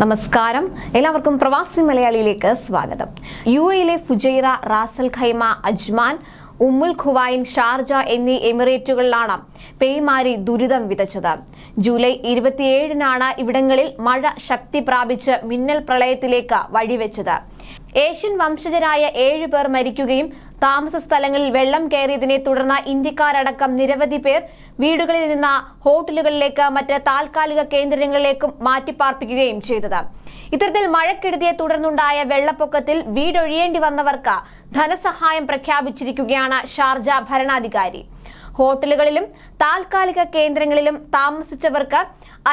നമസ്കാരം, എല്ലാവർക്കും പ്രവാസി മലയാളിയിലേക്ക് സ്വാഗതം. യുഎയിലെ ഫുജൈറ, റാസൽ ഖൈമ, അജ്മാൻ, ഉമ്മുൽ ഖുവൈൻ, ഷാർജ എന്നീ എമിറേറ്റുകളിലാണ് പേമാരി ദുരിതം വിതച്ചത്. ജൂലൈ 27-നാണ് ഇവിടങ്ങളിൽ മഴ ശക്തി പ്രാപിച്ച് മിന്നൽ പ്രളയത്തിലേക്ക് വഴിവെച്ചത്. ഏഷ്യൻ വംശജരായ 7 പേർ മരിക്കുകയും താമസ സ്ഥലങ്ങളിൽ വെള്ളം കയറിയതിനെ തുടർന്ന് ഇന്ത്യക്കാരടക്കം നിരവധി പേർ വീടുകളിൽ നിന്ന് ഹോട്ടലുകളിലേക്ക് മറ്റ് താൽക്കാലിക കേന്ദ്രങ്ങളിലേക്കും മാറ്റിപ്പാർപ്പിക്കുകയും ചെയ്തത്. ഇത്തരത്തിൽ മഴക്കെടുതിയെ തുടർന്നുണ്ടായ വെള്ളപ്പൊക്കത്തിൽ വീടൊഴിയേണ്ടി വന്നവർക്ക് ധനസഹായം പ്രഖ്യാപിച്ചിരിക്കുകയാണ് ഷാർജ ഭരണാധികാരി. ഹോട്ടലുകളിലും താൽക്കാലിക കേന്ദ്രങ്ങളിലും താമസിച്ചവർക്ക്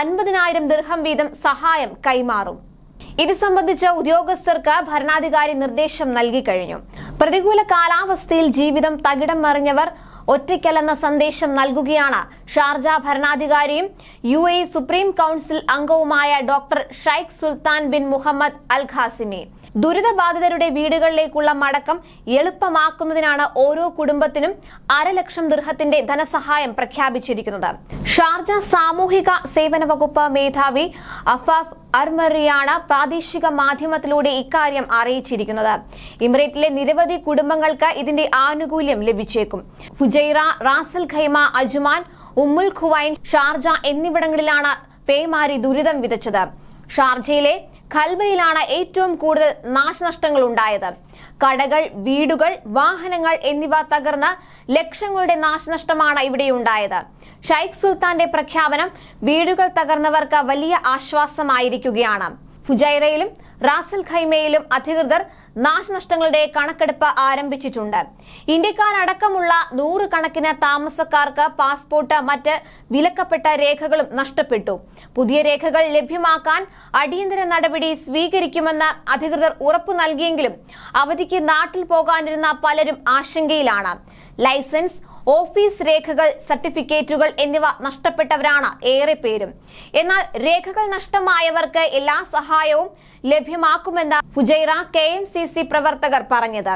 50,000 ദിർഹം വീതം സഹായം കൈമാറും. ഇത് സംബന്ധിച്ച് ഉദ്യോഗസ്ഥർക്ക് ഭരണാധികാരി നിർദ്ദേശം നൽകി കഴിഞ്ഞു. പ്രതികൂല കാലാവസ്ഥയിൽ ജീവിതം തകിടം മറിഞ്ഞവർ ഒറ്റയ്ക്കല്ലെന്ന സന്ദേശം നൽകുകയാണ് ഷാർജ ഭരണാധികാരിയും UAE സുപ്രീം കൌൺസിൽ അംഗവുമായ doctor Sheikh Sultan bin Muhammad Al Qasimi. ദുരിതബാധിതരുടെ വീടുകളിലേക്കുള്ള മടക്കം എളുപ്പമാക്കുന്നതിനാണ് ഓരോ കുടുംബത്തിനും 500,000 ദിർഹത്തിന്റെ ധനസഹായം പ്രഖ്യാപിച്ചിരിക്കുന്നത്. ഷാർജ സാമൂഹിക സേവന വകുപ്പ് മേധാവി അഫാഫ് അർമറിയാണ് പ്രാദേശിക മാധ്യമത്തിലൂടെ ഇക്കാര്യം അറിയിച്ചിരിക്കുന്നത്. ഇമിറേറ്റിലെ നിരവധി കുടുംബങ്ങൾക്ക് ഇതിന്റെ ആനുകൂല്യം ലഭിച്ചേക്കും. ഫുജൈറ, റാസൽ ഖൈമ, അജ്മാൻ, ഉമ്മുൽ ഖുവൈൻ, ഷാർജ എന്നിവിടങ്ങളിലാണ് പേമാരി ദുരിതം വിതച്ചത്. ഷാർജയിലെ ഖൽബയിലാണ് ഏറ്റവും കൂടുതൽ നാശനഷ്ടങ്ങൾ ഉണ്ടായത്. കടകൾ, വീടുകൾ, വാഹനങ്ങൾ എന്നിവ തകർന്ന് ലക്ഷങ്ങളുടെ നാശനഷ്ടമാണ് ഇവിടെയുണ്ടായത്. ഷൈഖ് സുൽത്താന്റെ പ്രഖ്യാപനം വീടുകൾ തകർന്നവർക്ക് വലിയ ആശ്വാസമായിരിക്കുകയാണ്. ഫുജൈറയിലും റാസൽ ഖൈമയിലും അധികൃതർ നാശനഷ്ടങ്ങളുടെ കണക്കെടുപ്പ് ആരംഭിച്ചിട്ടുണ്ട്. ഇന്ത്യക്കാരടക്കമുള്ള 100 കണക്കിന് താമസക്കാർക്ക് പാസ്പോർട്ട്, മറ്റ് വിലക്കപ്പെട്ട രേഖകളും നഷ്ടപ്പെട്ടു. പുതിയ രേഖകൾ ലഭ്യമാക്കാൻ അടിയന്തര നടപടി സ്വീകരിക്കുമെന്ന് അധികൃതർ ഉറപ്പു നൽകിയെങ്കിലും അവധിക്ക് നാട്ടിൽ പോകാനിരുന്ന പലരും ആശങ്കയിലാണ്. ലൈസൻസ്, ഓഫീസ് രേഖകൾ, സർട്ടിഫിക്കറ്റുകൾ എന്നിവ നഷ്ടപ്പെട്ടവരാണ് ഏറെ പേരും. എന്നാൽ രേഖകൾ നഷ്ടമായവർക്ക് എല്ലാ സഹായവും ലഭ്യമാക്കുമെന്ന് ഫുജൈറ KMCC പ്രവർത്തകർ പറഞ്ഞത്.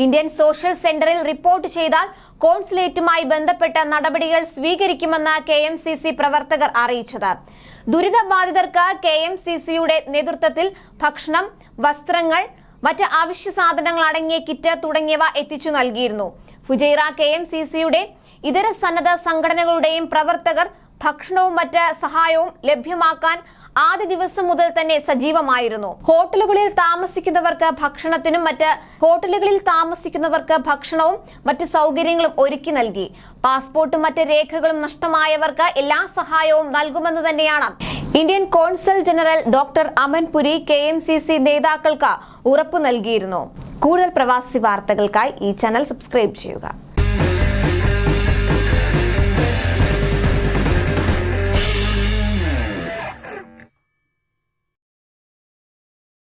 ഇന്ത്യൻ സോഷ്യൽ സെന്ററിൽ റിപ്പോർട്ട് ചെയ്താൽ കോൺസുലേറ്റുമായി ബന്ധപ്പെട്ട നടപടികൾ സ്വീകരിക്കുമെന്ന് KMCC പ്രവർത്തകർ അറിയിച്ചത്. ദുരിതബാധിതർക്ക് KMCCയുടെ നേതൃത്വത്തിൽ ഭക്ഷണം, വസ്ത്രങ്ങൾ, മറ്റ് അവശ്യ സാധനങ്ങൾ അടങ്ങിയ കിറ്റ് തുടങ്ങിയവ എത്തിച്ചു നൽകിയിരുന്നു. ഫുജൈറ KMCCയുടെ ഇതര സന്നദ്ധ സംഘടനകളുടെയും പ്രവർത്തകർ ഭക്ഷണവും മറ്റ് സഹായവും ലഭ്യമാക്കാൻ ആദ്യ ദിവസം മുതൽ തന്നെ സജീവമായിരുന്നു. ഹോട്ടലുകളിൽ താമസിക്കുന്നവർക്ക് ഭക്ഷണവും മറ്റ് സൗകര്യങ്ങളും ഒരുക്കി നൽകി. പാസ്പോർട്ടും മറ്റ് രേഖകളും നഷ്ടമായവർക്ക് എല്ലാ സഹായവും നൽകുമെന്ന് തന്നെയാണ് Indian consul general doctor Aman Puri KMCC നേതാക്കൾക്ക് ഉറപ്പു നൽകിയിരുന്നു. കൂടുതൽ പ്രവാസി വാർത്തകൾക്കായി ഈ ചാനൽ സബ്സ്ക്രൈബ് ചെയ്യുക.